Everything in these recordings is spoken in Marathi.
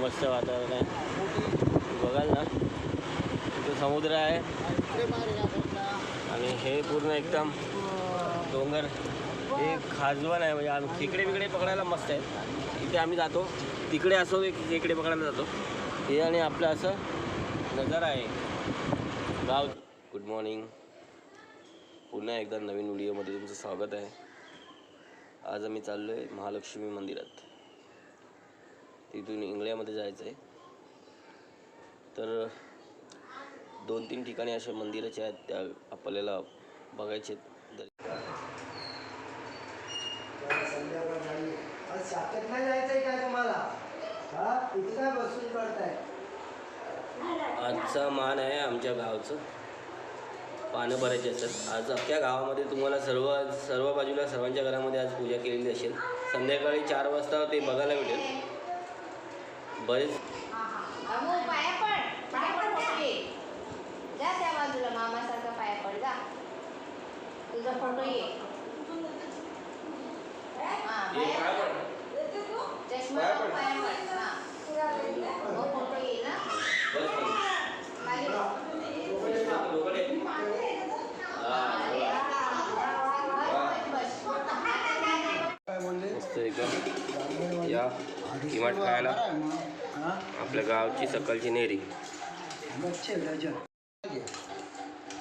मस्त वातावरण आहे, बघाल ना. इथे समुद्र आहे आणि हे पूर्ण एकदम डोंगर. हे खाजवन आहे, म्हणजे आम्ही खेकडे बिकडे पकडायला मस्त आहे. इथे आम्ही जातो, तिकडे असो खेकडे पकडायला जातो. हे आणि आपलं असं नजारा आहे गाव. गुड मॉर्निंग, पुन्हा एकदा नवीन व्हिडिओमध्ये तुमचं स्वागत आहे. आज आम्ही चाललो आहे महालक्ष्मी मंदिरात. तिथून इंगळ्यामध्ये जायचं आहे. तर 2-3 ठिकाणी असे मंदिराचे आहेत, त्या आपल्याला बघायचे आहेत. शाखेत नाही जायचंय काय तुम्हाला? हा, इथे काय बसून करताय? आजचा मान आहे आमच्या गावचं, पानं भरायचे असतात. आज अख्ख्या गावामध्ये तुम्हाला सर्व बाजूला सर्वांच्या घरामध्ये आज पूजा केलेली असेल. संध्याकाळी 4 वाजता ते बघायला भेटेल. बरेच त्या बाजूला मामासारखा पाया पड जा. तुझा फोटो ये. चष्मा पाया पड. फोटो ये ना. मस्त एकदम या किमाट खायला आपल्या गावची सकाळची नेरी.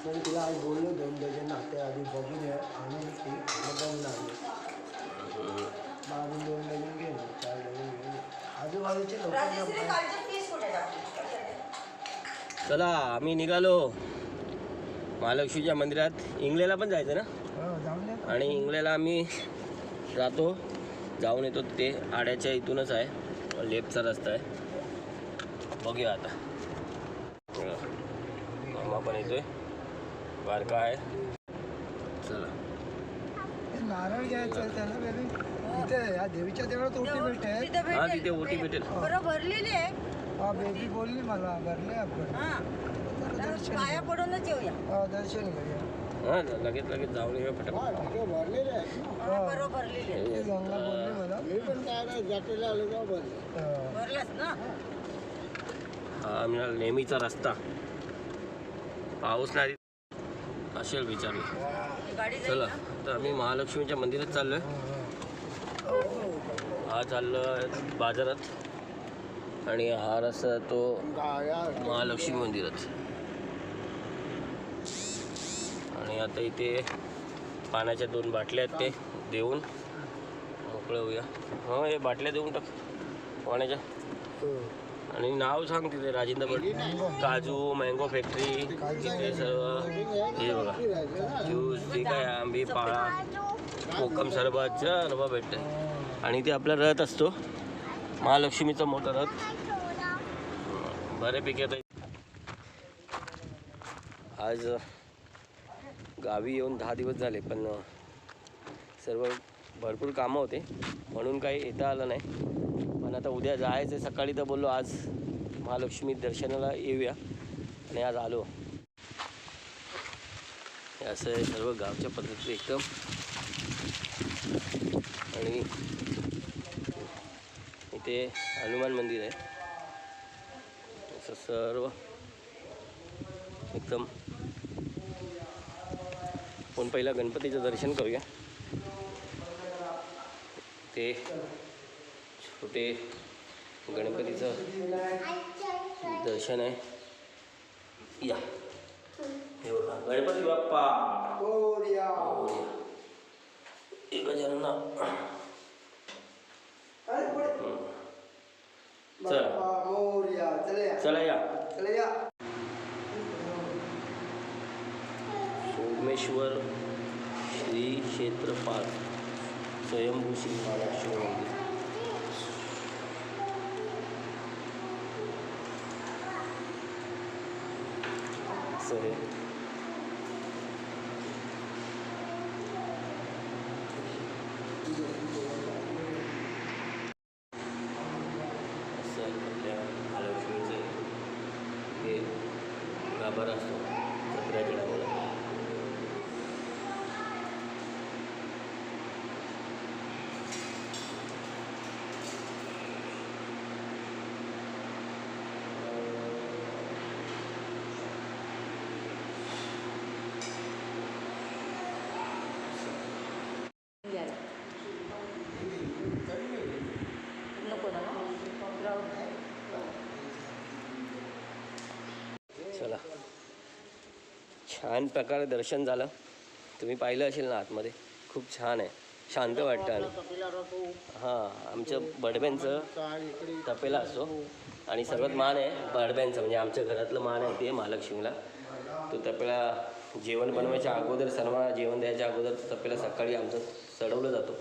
पण तिला आज बोललो 2 डझन नाते आधी बघून आणून ती बघून लागली. मागून 2 डझन घेऊन 4 डझन घेऊन आजूबाजूचे लोक. चला आम्ही निघालो महालक्ष्मीच्या मंदिरात. इंगळ्याला पण जायचं ना. जाऊन दे. आणि इंगळ्याला आम्ही जातो, जाऊन येतो. ते आड्याच्या इथूनच आहे, लेफ्टचा रस्ता आहे. बघूया आता. मामा पण येतोय, बारका आहे. चला नारळ घ्यायचं त्याला बेबी. इथे या देवीच्या देवळात ओटी भेटेल. हा, तिथे ओटी भेटेल. भरलेली आहे. हा, बेबी बोलली मला भरले आपण. पाया पडूनच येऊया. हा, दर्शन घेऊया. हा, लगेच जाऊन येऊया फटाफट. भरलेले आहे. बरोबर भरलेली आहे. गंगा बोलली मला. मी पण काय नाही जाटेला आलो का भरलास ना. हा आम्हाला नेहमीचा रस्ता. पाऊस नाही असेल विचारलं. चला तर आम्ही महालक्ष्मीच्या मंदिरात चाललो आहे. हा चाललो बाजारात आणि हा रस्ता तो महालक्ष्मी मंदिरात. आणि आता इथे पाण्याच्या 2 बाटल्या आहेत, ते देऊन मोकळं होऊया. हो, हे बाटल्या देऊन टाक पाण्याच्या. आणि नाव सांग तिथे राजेंद्र भट, काजू मँगो फॅक्टरी, ते सर्व. हे बघा ज्यूस, ते काय आंबे पाळा, कोकम सरबत सर्व भेटतं. आणि ते आपला रथ असतो, महालक्ष्मीचा मोठा रथ. बऱ्यापैकी आता आज गावी येऊन 10 दिवस झाले, पण सर्व भरपूर कामं होते म्हणून काही येता आलं नाही. पण आता उद्या जायचं आहे सकाळी, तर बोललो आज महालक्ष्मी दर्शनाला येऊया आणि आज आलो. हे असं आहे सर्व गावच्या पद्धतीने एकदम. आणि इथे हनुमान मंदिर आहे. असं सर्व एकदम. पण पहिला गणपतीचं दर्शन करूया. ते छोटे गणपतीचं दर्शन आहे. या हे बघा, गणपती बाप्पा मोरया. एक गजानना. चला या. सोमेश्वर श्री क्षेत्र 5 स्वयंभू श्री महालक्ष्मी मंदिर. असं आहे. आपल्या महालक्ष्मीचं हे गाभारा असतो जत्रेच्या टायमाला. छान प्रकारे दर्शन झालं. तुम्ही पाहिलं असेल ना आतमध्ये, खूप छान आहे, शांत वाटतं. आणि हां, आमचं बडब्यांचं तपेला असतो आणि सर्वात मान आहे बडब्यांचं, म्हणजे आमच्या घरातलं मान आहे ते महालक्ष्मीला. तो तपेला जेवण बनवायच्या अगोदर, सर्व जेवण द्यायच्या अगोदर तपेला सकाळी आमचं चढवलं जातो.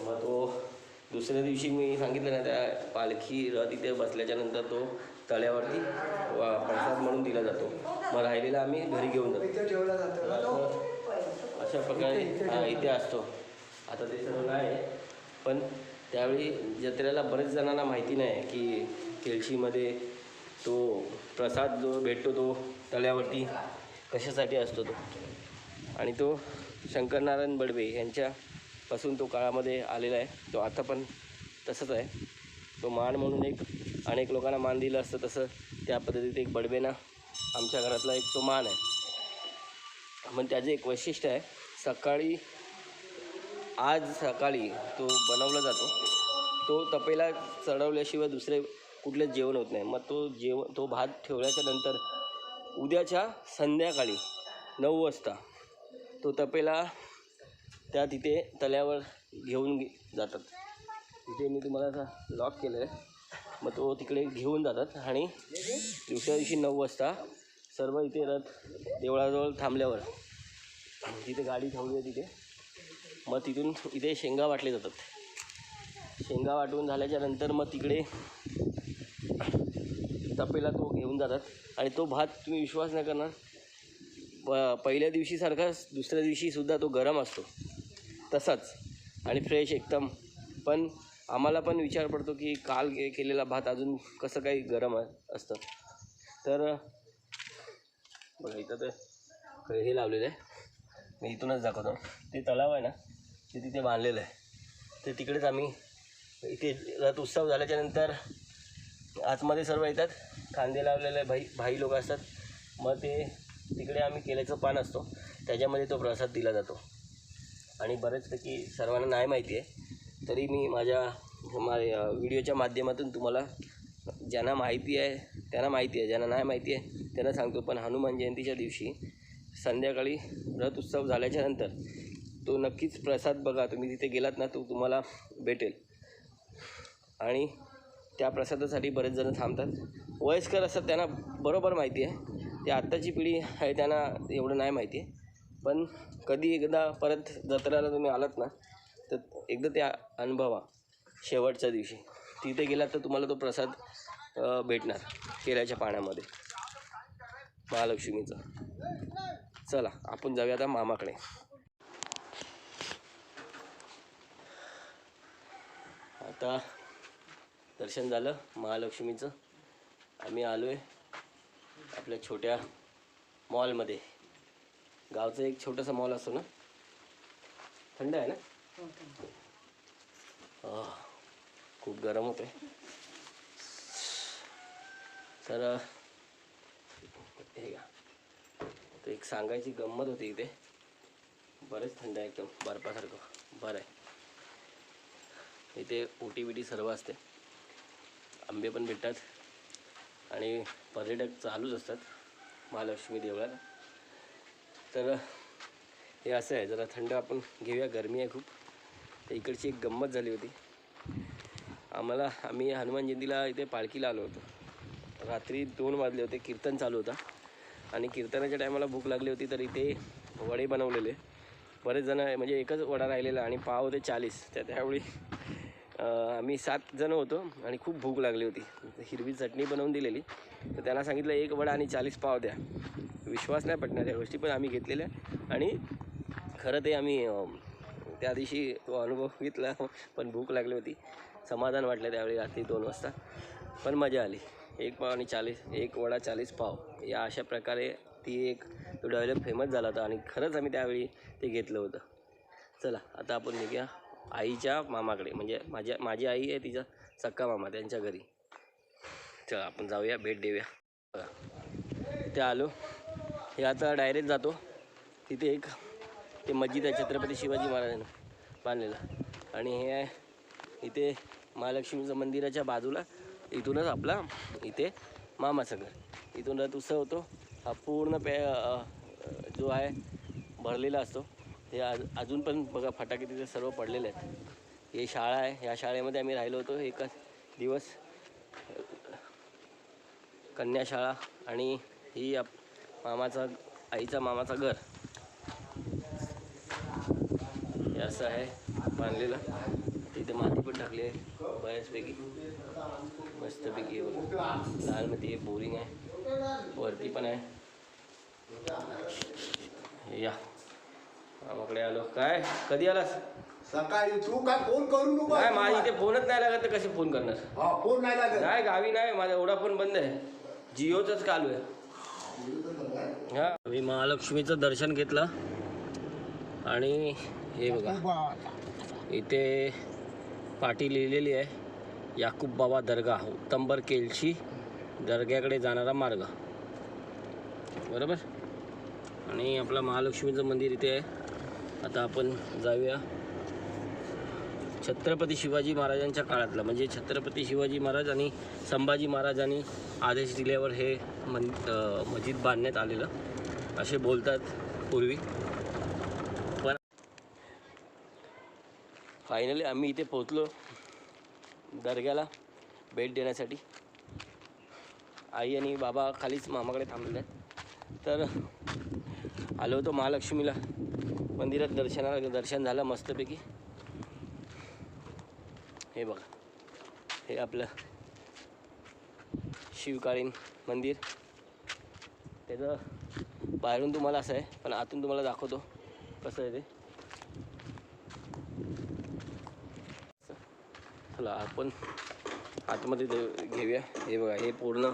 मग तो दुसऱ्या दिवशी मी सांगितलं ना, त्या पालखी रथ इथे बसल्याच्यानंतर तो तळ्यावरती प्रसाद म्हणून दिला जातो. मग राहिलेला आम्ही घरी घेऊन जातो. इथे ठेवला जातो ना तो. अशा प्रकारे इथे असतो. आता ते सर्व नाही आहे, पण त्यावेळी जत्रेला बरेच जणांना माहिती नाही की केळशीमध्ये तो प्रसाद जो भेटतो तो तळ्यावरती कशासाठी असतो तो. आणि तो शंकरनारायण बडवे यांच्यापासून तो काळामध्ये आलेला आहे. तो आता पण तसंच आहे. तो मान म्हणून एक अनेक लोकांना मान दिलं असतं, तसं त्या पद्धतीत एक बडवेना आमच्या घरातला एक तो मान आहे. पण त्याचं एक वैशिष्ट्य आहे, आज सकाळी तो बनवला जातो. तो तपेला चढवल्याशिवाय दुसरे कुठलेच जेवण होत नाही. मग तो भात ठेवल्याच्या नंतर उद्याच्या संध्याकाळी 9 वाजता तो तपेला त्या तिथे तल्यावर घेऊन जातात. तिथे मी तुम्हाला आता लॉक केलं आहे. मग तो तिकडे घेऊन जातात आणि दुसऱ्या दिवशी 9 वाजता सर्व इथे रथ देवळाजवळ थांबल्यावर तिथे गाडी ठेवली आहे तिथे. मग तिथून इथे शेंगा वाटले जातात. शेंगा वाटून झाल्याच्या नंतर मग तिकडे तपेला तो घेऊन जातात. आणि तो भात तुम्ही विश्वास नाही करणार, पहिल्या दिवशीसारखाच दुसऱ्या दिवशीसुद्धा तो गरम असतो तसाच आणि फ्रेश एकदम. पण आम्हाला पण विचार पडतो की काल केलेला भात अजून कसं काही गरम असतं. तर बघा इथं तर हे लावलेलं आहे, मी इथूनच दाखवतो. ते तलाव आहे ना, ते तिथे बांधलेलं आहे. ते तिकडेच आम्ही इथे रथ उत्सव झाल्याच्यानंतर आतमध्ये सर्व येतात, कांदे लावलेले भाई लोक असतात. मग ते तिकडे आम्ही केल्याचं पान असतो, त्याच्यामध्ये तो प्रसाद दिला जातो. आणि बरेचपैकी सर्वांना नाही माहिती आहे, तरी मी माझ्या व्हिडिओच्या माध्यमातून तुम्हाला ज्यांना माहिती आहे त्यांना माहिती आहे, ज्यांना नाही माहिती आहे त्यांना सांगतो. पण हनुमान जयंतीच्या दिवशी संध्याकाळी रथ उत्सव झाल्याच्यानंतर तो नक्कीच प्रसाद बघा. तुम्ही तिथे गेलात ना, तो तुम्हाला भेटेल. आणि त्या प्रसादासाठी बरेच जण थांबतात. वयस्कर असतात, त्यांना बरोबर माहिती आहे. ते आत्ताची पिढी आहे त्यांना एवढं नाही माहिती आहे. पण कधी एकदा परत जत्रेला तुम्ही आलात ना, तर एकदा ते अनुभवा. शेवटच्या दिवशी तिथे गेलात तर तुम्हाला तो प्रसाद भेटणार केळ्याच्या पाण्यामध्ये महालक्ष्मीचा. चला आपण जाऊया आता मामाकडे. आता दर्शन झालं महालक्ष्मीचं. आम्ही आलो आहे आपल्या छोट्या मॉलमध्ये. गावचा एक छोटासा मॉल असतो ना, थंड आहे ना, खूप गरम होते. तर हे का, तर एक सांगायची गंमत होती. इथे बरेच थंड आहे, एकदम बर्फासारखं बरं आहे. इथे ओटी बिटी सर्व असते, आंबे पण भेटतात आणि पर्यटक चालूच असतात महालक्ष्मी देवळाला. तर हे असं आहे, जरा थंड आपण घेऊया, गरमी आहे खूप. तर इकडची एक गंमत झाली होती. आम्ही हनुमान जयंतीला इथे पालखीला आलो होतो. रात्री 2 वाजले होते, कीर्तन चालू होता आणि कीर्तनाच्या टायमाला भूक लागली होती. तर इथे वडे बनवलेले बरेच जण, म्हणजे एकच वडा राहिलेला आणि पाव होते 40. त्यावेळी आम्ही 7 जण होतो आणि खूप भूक लागली होती. हिरवी चटणी बनवून दिलेली, तर त्यांना सांगितलं 1 वडा आणि 40 पाव द्या. विश्वास नाही पटणार या गोष्टी, पण आम्ही घेतलेल्या. आणि खरं ते आम्ही त्या दिवशी तो अनुभव घेतला, पण भूक लागली होती. समाधान वाटलं त्यावेळी रात्री 2 वाजता. पण मजा आली. 1 पाव आणि 1 वडा 40 पाव या अशा प्रकारे तो डायलॉग फेमस झाला होता आणि खरंच आम्ही त्यावेळी ते घेतलं होतं. चला आता आपण निघूया आईच्या मामाकडे, म्हणजे माझी आई आहे, तिचा सक्का मामा, त्यांच्या घरी. चला आपण जाऊया, भेट देऊया. बघा ते आलो. हे आता डायरेक्ट जातो तिथे. ते मस्जिद आहे छत्रपती शिवाजी महाराजांनी बांधलेलं. आणि हे आहे इथे महालक्ष्मीचं मंदिराच्या बाजूला. इथूनच आपला इथे मामाचं घर. इथून रथ उत्सव होतो. हा पूर्ण जो आहे भरलेला असतो. हे अजून पण बघा फटाके तिथे सर्व पडलेले आहेत. ही शाळा आहे. या शाळेमध्ये आम्ही राहिलो होतो एकच दिवस. कन्याशाळा आणि ही आईचा मामाचं घर हे असं आहे बांधलेलं. तिथे माती पण टाकली आहे बऱ्याचपैकी मस्तपैकी. लालमध्ये एक बोरिंग आहे, वरती पण आहे. या मामाकडे आलो. काय कधी आलास? सकाळी. तू काय फोन करू नको. काय माझी इथे फोनच नाही लागत तर कसे फोन करणार? हा फोन नाही लागत. नाही गावी नाही, माझा एवढा फोन बंद आहे. जिओचंच चालू आहे. हा मी महालक्ष्मीचं दर्शन घेतलं आणि हे बघा इथे पाटी लिहिलेली आहे याकूब बाबा दर्गा, उत्तंबर केलशी दर्ग्याकडे जाणारा मार्ग. बरोबर. आणि आपलं महालक्ष्मीचं मंदिर इथे आहे. आता आपण जाऊया. छत्रपती शिवाजी महाराजांच्या काळातलं, म्हणजे छत्रपती शिवाजी महाराज आणि संभाजी महाराजांनी आदेश दिल्यावर हे मस्जिद बांधण्यात आलेलं असे बोलतात पूर्वी. पण फायनली आम्ही इथे पोचलो दर्ग्याला भेट देण्यासाठी. आई आणि बाबा खालीच मामाकडे थांबलेले आहेत. तर आलो होतो महालक्ष्मीला मंदिरात दर्शन झालं मस्तपैकी. हे बघा हे आपलं शिवकालीन मंदिर. त्याचं बाहेरून तुम्हाला असं आहे, पण आतून तुम्हाला दाखवतो कसं आहे ते. चला आपण आतमध्ये घेऊया. हे बघा हे पूर्ण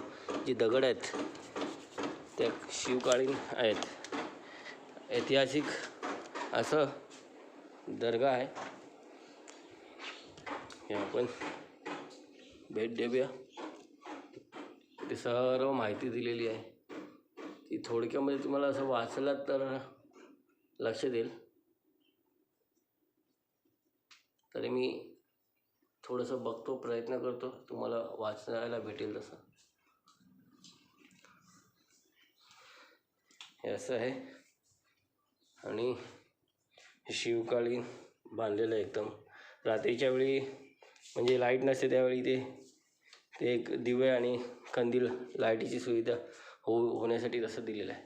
जे दगड आहेत ते शिवकालीन आहेत. ऐतिहासिक असं दर्गा आहे. हे आपण भेट देऊया. ते सर्व माहिती दिलेली आहे. ती थोडक्यामध्ये तुम्हाला असं वाचलं तर लक्षात येईल. तरी मी थोडंसं बघतो, प्रयत्न करतो तुम्हाला वाचायला भेटेल तसं. हे असं आहे आणि शिवकालीन बांधलेलं आहे एकदम. रात्रीच्या वेळी म्हणजे लाईट नसते त्यावेळी ते एक दिवे आणि कंदील लाईटीची सुविधा होण्यासाठी तसं दिलेलं आहे.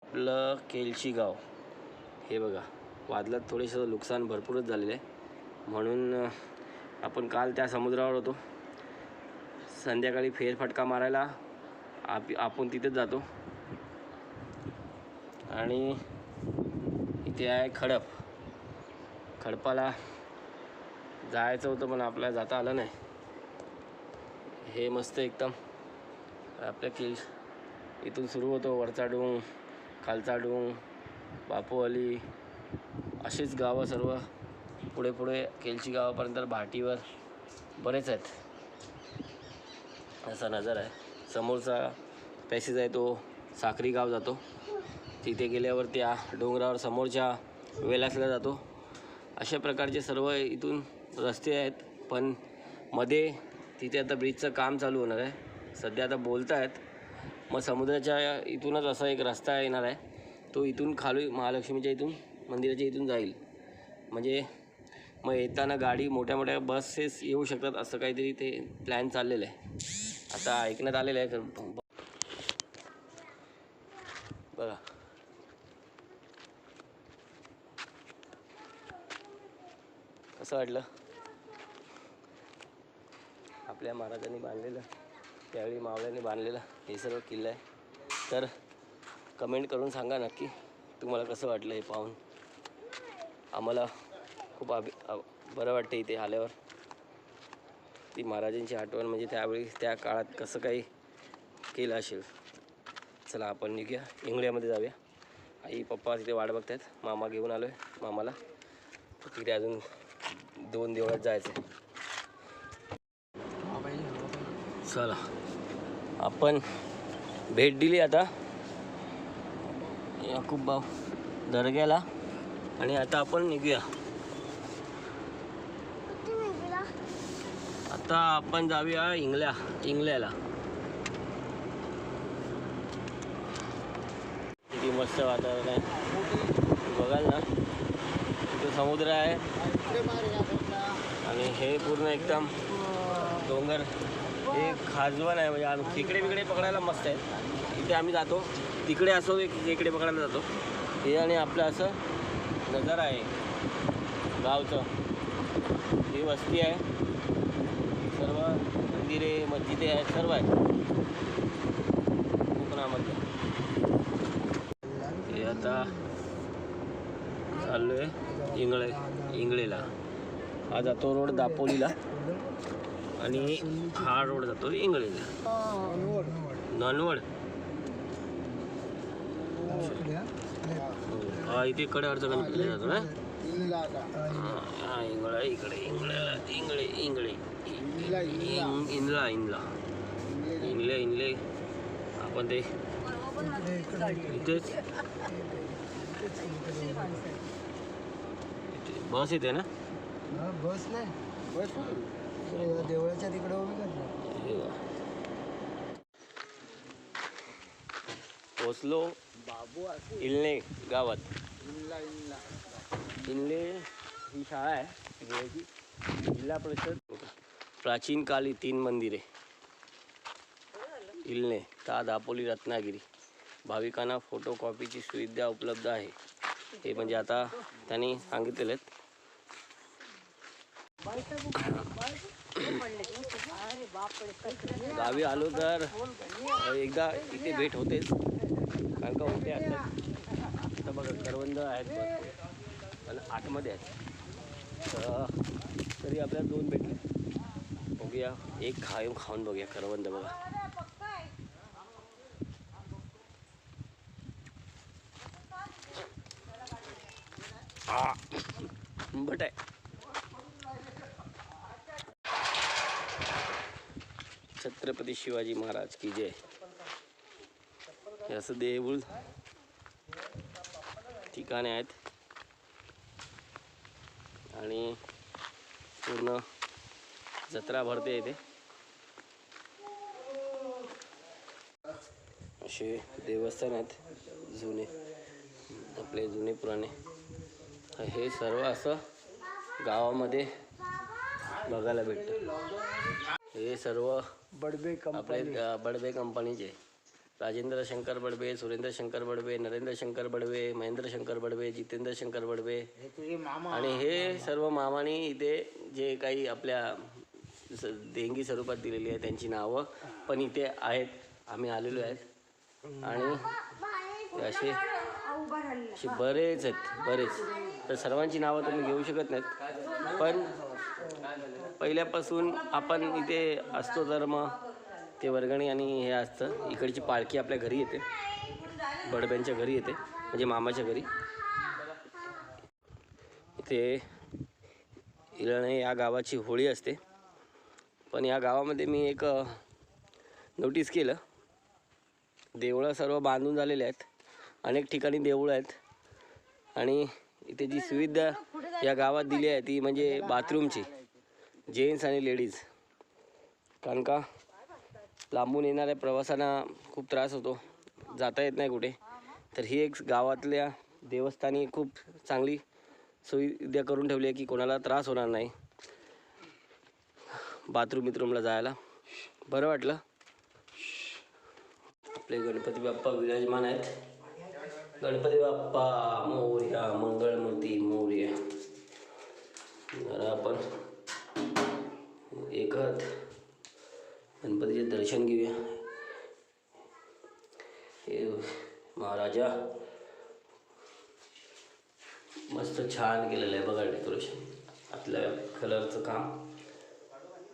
आपलं केलशी गाव हे बघा वादळात थोडेसं नुकसान भरपूरच झालेलं आहे. म्हणून आपण काल त्या समुद्रावर होतो. संध्याकाळी फेरफटका मारायला आपण तिथेच जातो. आणि इथे आहे खडपाला जायचं होतं पण आपल्याला जाता आलं नाही. हे मस्त एकदम आपल्या इथून सुरू होतो. वरचा डोंग, खालचा डोंग, बापूवाली अशीच गावं सर्व पुढे केलशी गावापर्यंत भाटीवर बरेच आहेत. असा नजारा आहे. समोरचा पॅसेज आहे तो साखरी गाव जातो. तिथे गेल्यावर त्या डोंगरावर समोरच्या वेलासला जातो. अशा प्रकारचे सर्व इथून रस्ते आहेत. पण मध्ये तिथे आता ब्रिजचं काम चालू होणार आहे. सध्या आता बोलत आहेत. मग समुद्राच्या इथूनच असा एक रस्ता येणार आहे. तो इथून खाली महालक्ष्मीच्या इथून मंदिराच्या इथून जाईल. म्हणजे मग येताना गाडी मोठ्या बसेस येऊ शकतात असं काहीतरी ते प्लॅन चाललेलं आहे. आता ऐकण्यात आलेलं आहे. बघा कसं वाटलं आपल्या महाराजांनी बांधलेलं, त्यावेळी मावळ्यांनी बांधलेलं हे सर्व किल्लं आहे. तर कमेंट करून सांगा नक्की तुम्हाला कसं वाटलं हे पाहून. आम्हाला खूप बरं वाटतं इथे आल्यावर. ती महाराजांची आठवण म्हणजे त्यावेळी त्या काळात कसं काही केलं असेल. चला आपण निघूया, इंगळ्यामध्ये जाऊया. आई पप्पा तिथे वाट बघत आहेत. मामा घेऊन आलो आहे मामाला. तिथे अजून 2 देवळात जायचं. चला आपण भेट दिली आता याकूब दर्ग्याला आणि आता आपण निघूया. आता आपण जाऊया इंगल्याला. किती मस्त वातावरण आहे बघाल ना. इथे समुद्र आहे आणि हे पूर्ण एकदम डोंगर. हे खाजवण आहे म्हणजे आम्ही तिकडे बिकडे पकडायला मस्त आहे. इथे आम्ही जातो तिकडे असो इकडे पकडायला जातो. हे आणि आपलं असं नजारा आहे गावचं. ही वस्ती आहे. सर्व मंदिरे मस्जिदे आहेत सर्व आहे कोकणामध्ये. हे आता चाललो आहे इंगळेला. हा जातो रोड दापोलीला आणि हा रोड जातो इंगळेला. नॉनवड हा इथे कड्यावरचा गणपती जातो ना. हा इंगळा इकडे इंगळे इंगले आपण ते इथेच बस येते ना. बस नाही बस देवळाच्या तिकडे उभी करणार. पोचलो इल्ले गावात. इल्ले ही शाळा आहे जिल्हा परिषद. प्राचीन काली 3 मंदिरे इल्ले ता दापोली रत्नागिरी. भाविकांना फोटोकॉपीची सुविधा उपलब्ध आहे. हे म्हणजे आता त्यांनी सांगितलेले आहेत. गावी आलो तर एकदा इथे भेट होतेच कारण का होते असतात. आता बघा करवंद आहेत भरपूर आणि आतमध्ये आहेत. तरी आपल्याला 2 भेटले. बघूया एक खाऊन बघूया करवंद. बघा बट आहे. छत्रपती शिवाजी महाराज की जय. हे असं देऊळ ठिकाणे आहेत आणि पूर्ण जत्रा भरते इथे. असे देवस्थान आहेत जुने आपले जुने पुराणे. हे सर्व असं गावामध्ये बघायला भेटतं. हे सर्व बडबे आपले बडबे कंपनीचे. राजेंद्र शंकर बडबे, सुरेंद्र शंकर बडबे, नरेंद्र शंकर बडबे, महेंद्र शंकर बडबे, जितेंद्र शंकर बडबे आणि हे सर्व मामाने इथे जे काही आपल्या देणगी स्वरूपात दिलेली आहे त्यांची नावं पण इथे आहेत. आम्ही आलेलो आहेत आणि असे बरेच आहेत बरेच. तर सर्वांची नावं तुम्ही घेऊ शकत नाहीत पण पहिल्यापासून आपण इथे असतो तर मग ते वर्गणी आणि हे असतं. इकडची पालखी आपल्या घरी येते बडब्यांच्या घरी येते म्हणजे मामाच्या घरी. इथे इळणे या गावाची होळी असते. पण या गावामध्ये मी एक नोटीस केलं देवळं सर्व बांधून झालेले आहेत. अनेक ठिकाणी देऊळं आहेत आणि इथे जी सुविधा या गावात दिली आहे ती म्हणजे बाथरूमची जेंट्स आणि लेडीज. कारण का लांबून येणाऱ्या प्रवासांना खूप त्रास होतो जाता येत नाही कुठे. तर ही एक गावातल्या देवस्थानी खूप चांगली सुविधा करून ठेवली आहे की कोणाला त्रास होणार नाही बाथरूमला जायला. बरं वाटलं. आपले गणपती बाप्पा विराजमान आहेत. गणपती बाप्पा मोरया मंगळमूर्ती मोरया. जरा आपण एकत गणपतीचे दर्शन घेऊया. हे महाराजा मस्त छान केलेलं आहे बघा डेकोरेशन. आपल्या कलरचं काम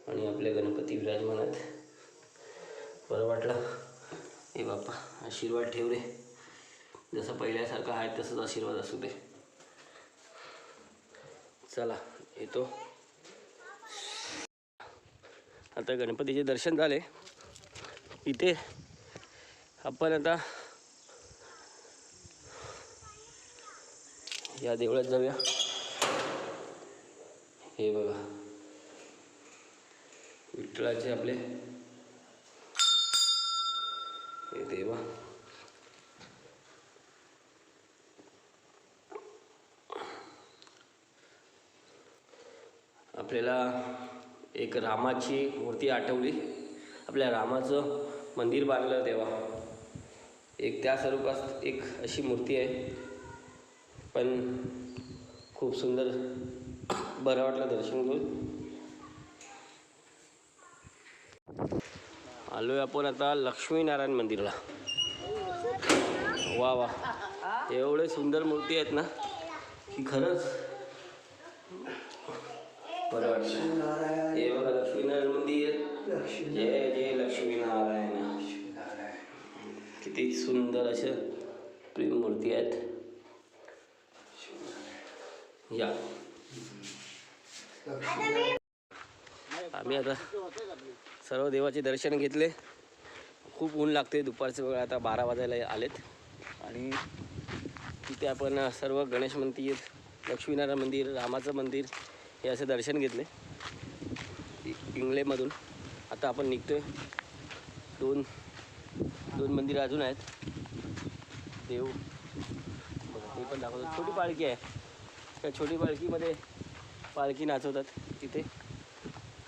आणि आपले गणपती विराजमान आहेत. बरं वाटलं. हे बाप्पा आशीर्वाद ठेव रे. जसं पहिल्यासारखं आहे तसंच आशीर्वाद असू दे. चला येतो. आता गणपतीचे दर्शन झाले. इथे आपण आता या देवळात जाऊया. हे बघा विठ्ठलाचे आपले हे देवा. आपल्याला एक रामाची मूर्ती आठवली. आपल्या रामाचं मंदिर बांधलं तेव्हा एक त्या स्वरूपात एक अशी मूर्ती आहे. पण खूप सुंदर, बरं वाटलं दर्शन घेऊन. आलोय आपण आता लक्ष्मीनारायण मंदिरला. वा वा, एवढे सुंदर मूर्ती आहेत ना की खरंच बरं वाटतं. हे बघा लक्ष्मीनारायण मंदिर. जय जय लक्ष्मीनारायण. किती सुंदर अशा प्रेम मूर्ती आहेत. या आम्ही आता सर्व देवाचे दर्शन घेतले. खूप ऊन लागते दुपारचं वेळ, आता 12 वाजायला आलेत. आणि तिथे आपण सर्व गणेश मंदिर, लक्ष्मीनारायण मंदिर, रामाचं मंदिर हे असे दर्शन घेतले इंगळेमधून. आता आपण निघतोय. दोन मंदिरं अजून आहेत. देव बघा ते पण दाखवतो. छोटी पालखी आहे. त्या छोटी पालखीमध्ये पालखी नाचवतात. तिथे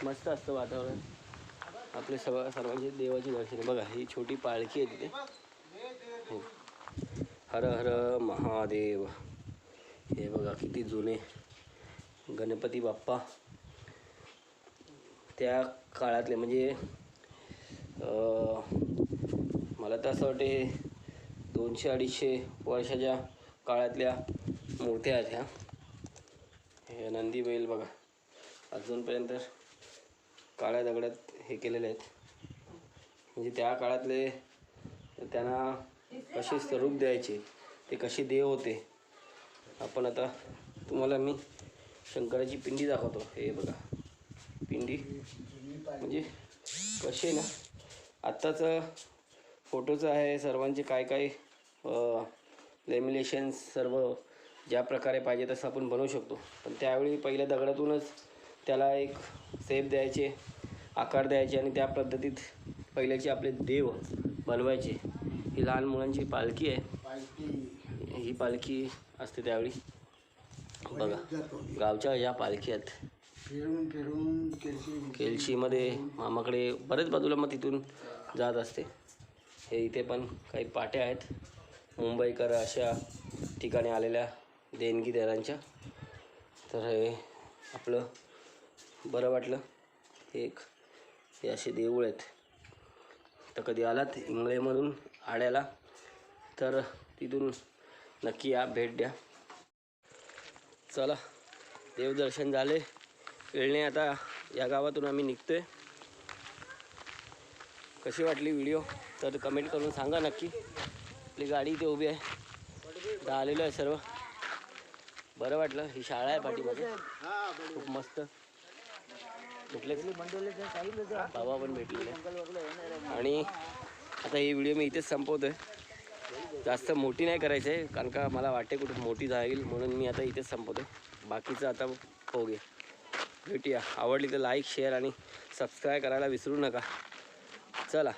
मस्त असतं वातावरण. आपले सर्वांचे देवाची दर्शन. बघा ही छोटी पालखी आहे तिथे. हर हर महादेव. हे बघा किती जुने गणपती बाप्पा त्या काळातले. म्हणजे मला तर असं वाटते 200-250 वर्षाच्या काळातल्या मूर्त्या आहेत ह्या. हे नंदी बैल बघा अजूनपर्यंत काळ्या दगडात हे केलेले आहेत. म्हणजे त्या काळातले त्यांना कसे स्वरूप द्यायचे, ते कसे देव होते. आपण आता तुम्हाला मी शंकराची पिंडी दाखवतो. हे बघा पिंडी. म्हणजे कसे ना आत्ताचं फोटोचं आहे सर्वांचे काय काय लेमिनेशन्स सर्व ज्या प्रकारे पाहिजे तसं आपण बनवू शकतो. पण त्यावेळी पहिल्या दगडातूनच त्याला एक शेप द्यायचे, आकार द्यायचे आणि त्या पद्धतीत पहिल्याचे आपले देव बनवायचे. ही लहान मुलांची पालखी आहे. ही पालखी असते त्यावेळी. बघा गावच्या ह्या पालखी आहेत. केलशीमध्ये मामाकडे बरेच बाजूला मग तिथून जात असते. हे इथे पण काही पाट्या आहेत मुंबईकर अशा ठिकाणी आलेल्या देणगीदारांच्या. तर हे आपलं बरं वाटलं. हे असे देऊळ आहेत. तर कधी आलात इंगळेमधून आड्याला तर तिथून नक्की या, भेट द्या. चला देवदर्शन झाले. वेळणे आता या गावातून आम्ही निघतोय. कशी वाटली व्हिडिओ तर कमेंट करून सांगा नक्की. आपली गाडी इथे उभी आहे. आता आलेलो आहे सर्व. बरं वाटलं. ही शाळा आहे पाठीमध्ये खूप मस्त. भेटले बाबा पण भेटलेले. आणि आता ही व्हिडिओ मी इथेच संपवतोय. जास्त मोठी नाही करायची आहे कारण का मला वाटते कुठे मोठी जाईल म्हणून मी आता इथेच संपवतोय. बाकीचं आता बघूया. भेटूया. आवडली तर लाईक, शेअर आणि सबस्क्राईब करायला विसरू नका. चला.